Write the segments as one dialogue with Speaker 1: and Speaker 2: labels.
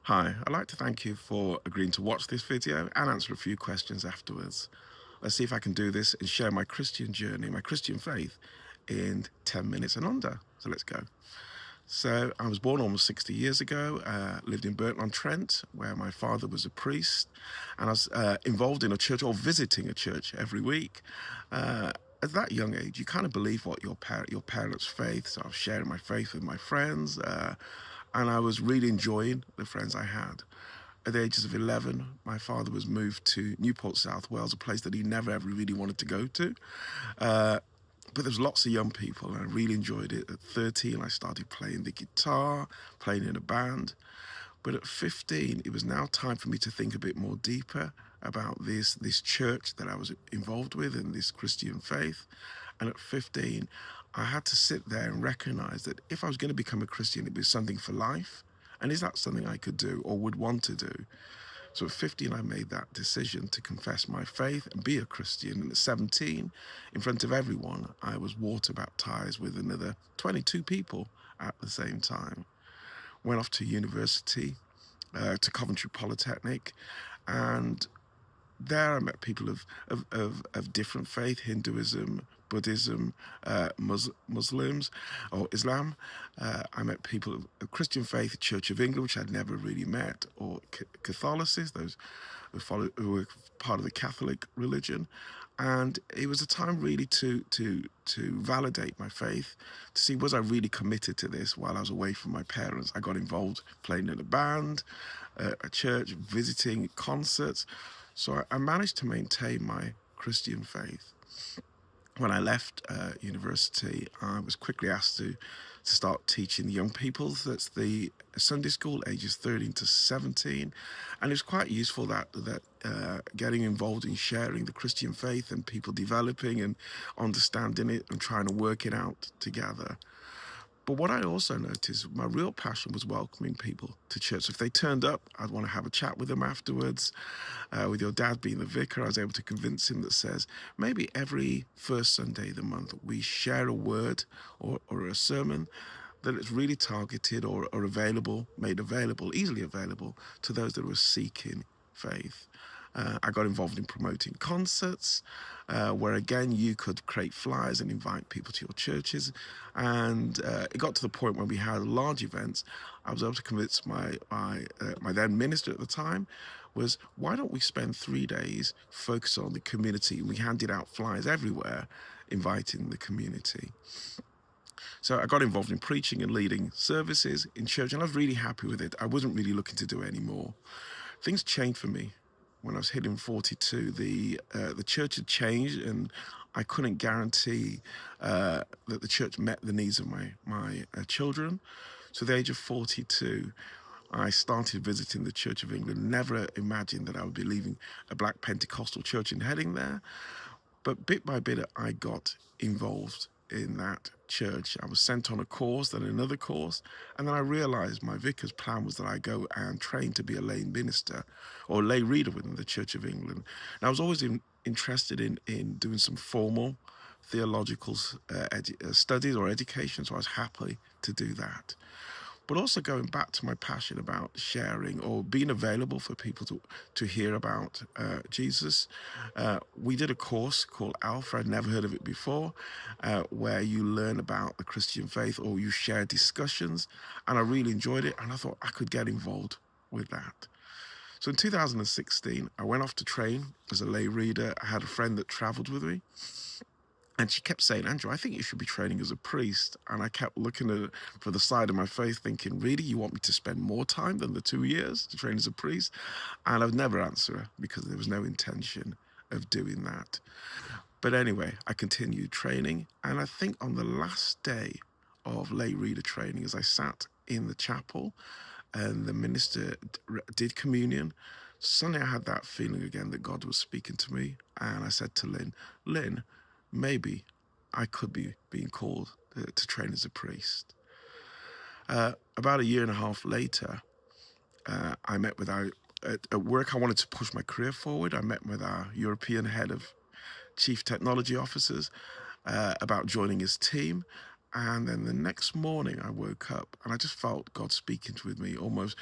Speaker 1: Hi, I'd like to thank you for agreeing to watch this video and answer a few questions afterwards. Let's see if I can do this and share my Christian journey, my Christian faith in 10 minutes and under. So let's go. So I was born almost 60 years ago, lived in Burton-on-Trent, where my father was a priest, and I was involved in a church or visiting a church every week. At that young age, you kind of believe what your parents' faith. So I was sharing my faith with my friends, and I was really enjoying the friends I had. At the ages of 11, my father was moved to Newport, South Wales, a place that he never ever really wanted to go to. But there was lots of young people, and I really enjoyed it. At 13, I started playing the guitar, playing in a band. But at 15, it was now time for me to think a bit more deeper about this church that I was involved with and this Christian faith. And at 15, I had to sit there and recognize that if I was going to become a Christian, it was something for life. And is that something I could do or would want to do? So at 15, I made that decision to confess my faith and be a Christian. And at 17, in front of everyone, I was water baptized with another 22 people at the same time. Went off to university, to Coventry Polytechnic, and there I met people of different faith, Hinduism, Buddhism, Muslims, or Islam. I met people of Christian faith, Church of England, which I'd never really met, or Catholicism, those who were part of the Catholic religion. And it was a time really to validate my faith, to see was I really committed to this while I was away from my parents. I got involved playing in a band, a church, visiting concerts. So I managed to maintain my Christian faith. When I left university, I was quickly asked to start teaching young people. That's the Sunday school, ages 13 to 17, and it was quite useful that getting involved in sharing the Christian faith and people developing and understanding it and trying to work it out together. But what I also noticed, my real passion was welcoming people to church. So if they turned up, I'd want to have a chat with them afterwards. With your dad being the vicar, I was able to convince him that says, maybe every first Sunday of the month, we share a word or a sermon that is really targeted or available, made available, easily available to those that were seeking faith. I got involved in promoting concerts, where again you could create flyers and invite people to your churches. And it got to the point when we had large events, I was able to convince my then minister at the time was, why don't we spend 3 days focused on the community? And we handed out flyers everywhere, inviting the community. So I got involved in preaching and leading services in church, and I was really happy with it. I wasn't really looking to do it anymore. Things changed for me when I was hitting 42. The church had changed, and I couldn't guarantee that the church met the needs of my children. So at the age of 42, I started visiting the Church of England. Never imagined that I would be leaving a Black Pentecostal church and heading there. But bit by bit, I got involved in that church. I was sent on a course, then another course, and then I realized my vicar's plan was that I go and train to be a lay minister or lay reader within the Church of England. And I was always interested in doing some formal theological studies or education, so I was happy to do that. But also going back to my passion about sharing or being available for people to hear about Jesus. We did a course called Alpha, I'd never heard of it before, where you learn about the Christian faith or you share discussions. And I really enjoyed it, and I thought I could get involved with that. So in 2016, I went off to train as a lay reader. I had a friend that traveled with me. And she kept saying, Andrew, I think you should be training as a priest. And I kept looking at it for the side of my faith, thinking, really, you want me to spend more time than the 2 years to train as a priest? And I'd never answer her because there was no intention of doing that. But anyway, I continued training. And I think on the last day of lay reader training, as I sat in the chapel and the minister did communion, suddenly I had that feeling again that God was speaking to me. And I said to Lynn, maybe I could be being called to train as a priest. About a year and a half later, I met with at work, I wanted to push my career forward. I met with our European head of chief technology officers about joining his team. And then the next morning I woke up and I just felt God speaking with me, almost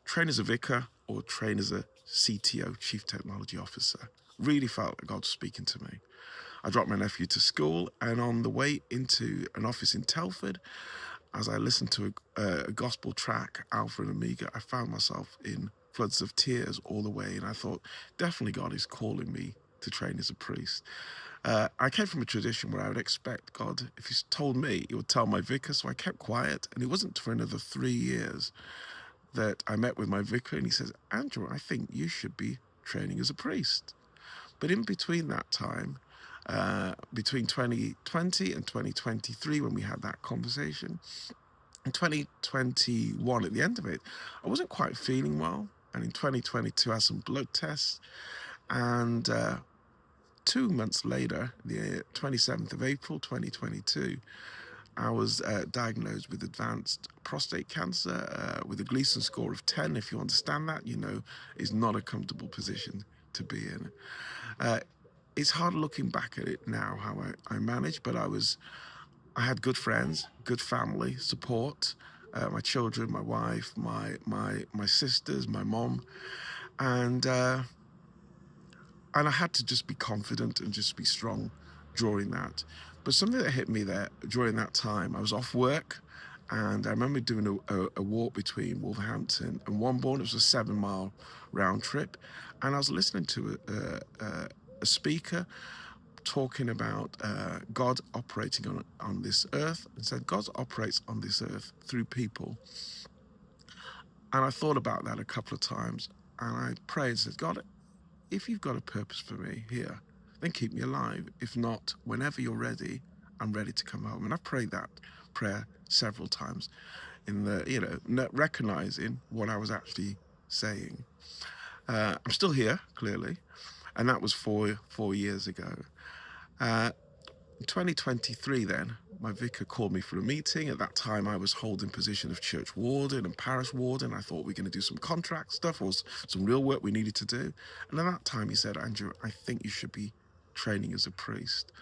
Speaker 1: train as a vicar or train as a CTO, Chief Technology Officer. Really felt like God was speaking to me. I dropped my nephew to school, and on the way into an office in Telford, as I listened to a gospel track, Alpha and Omega, I found myself in floods of tears all the way. And I thought, definitely God is calling me to train as a priest. I came from a tradition where I would expect God, if He's told me, He would tell my vicar. So I kept quiet. And it wasn't for another 3 years that I met with my vicar, and he says, Andrew, I think you should be training as a priest. But in between that time, between 2020 and 2023, when we had that conversation, in 2021, at the end of it, I wasn't quite feeling well. And in 2022, I had some blood tests. And 2 months later, the 27th of April, 2022, I was diagnosed with advanced prostate cancer with a Gleason score of 10. If you understand that, you know, is not a comfortable position to be in. It's hard looking back at it now, how I managed, but I had good friends, good family support, my children, my wife, my sisters, my mom, and I had to just be confident and just be strong during that. But something that hit me there during that time, I was off work, and I remember doing a walk between Wolverhampton and Wombourne. It was a 7-mile round trip, and I was listening to a speaker talking about God operating on this earth, and said God operates on this earth through people. And I thought about that a couple of times, and I prayed and said, God, if you've got a purpose for me here, then keep me alive. If not, whenever you're ready, I'm ready to come home. And I've prayed that prayer several times in recognizing what I was actually saying. I'm still here, clearly, and that was four years ago. In 2023 then, my vicar called me for a meeting. At that time, I was holding position of church warden and parish warden. I thought we were going to do some contract stuff or some real work we needed to do. And at that time, he said, Andrew, I think you should be training as a priest.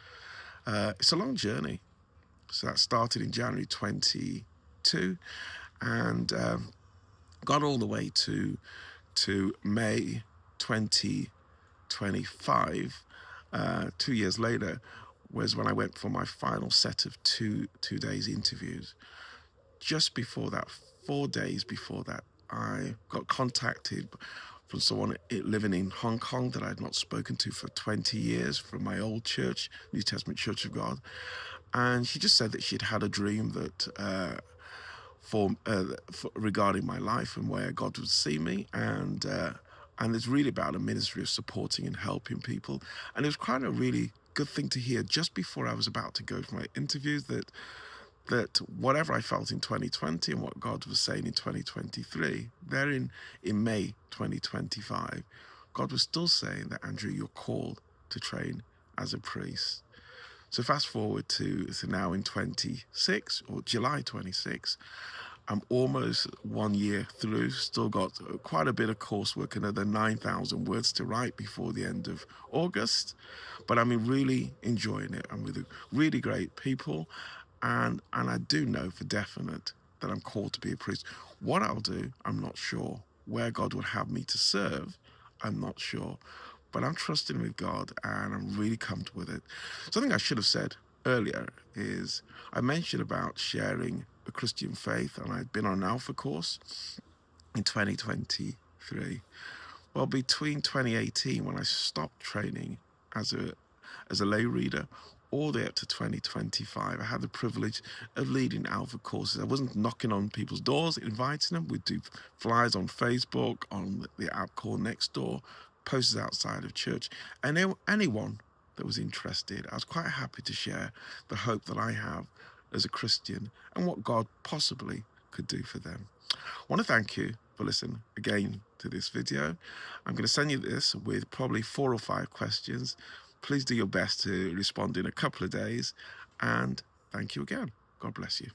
Speaker 1: It's a long journey. So that started in January 22 and got all the way to May 2025, 2 years later, was when I went for my final set of two days interviews. Just before that, 4 days before that, I got contacted from someone living in Hong Kong that I had not spoken to for 20 years from my old church, New Testament Church of God. And she just said that she'd had a dream that regarding my life and where God would see me, and it's really about a ministry of supporting and helping people. And it was quite a really good thing to hear just before I was about to go for my interviews, that whatever I felt in 2020 and what God was saying in 2023, there in May 2025, God was still saying that, Andrew, you're called to train as a priest. So fast forward to now in 26 or July 26, I'm almost 1 year through, still got quite a bit of coursework, another 9,000 words to write before the end of August. But I'm really enjoying it. I'm with really great people. And I do know for definite that I'm called to be a priest. What I'll do, I'm not sure. Where God would have me to serve, I'm not sure. But I'm trusting with God, and I'm really comfortable with it. Something I should have said earlier is I mentioned about sharing a Christian faith, and I'd been on an Alpha course in 2023. Well, between 2018, when I stopped training as a lay reader, all the way up to 2025, I had the privilege of leading Alpha courses. I wasn't knocking on people's doors, inviting them. We'd do flyers on Facebook, on the app called Nextdoor, posters outside of church, and anyone that was interested, I was quite happy to share the hope that I have as a Christian and what God possibly could do for them. I want to thank you for listening again to this video. I'm going to send you this with probably 4 or 5 questions. Please do your best to respond in a couple of days, and thank you again. God bless you.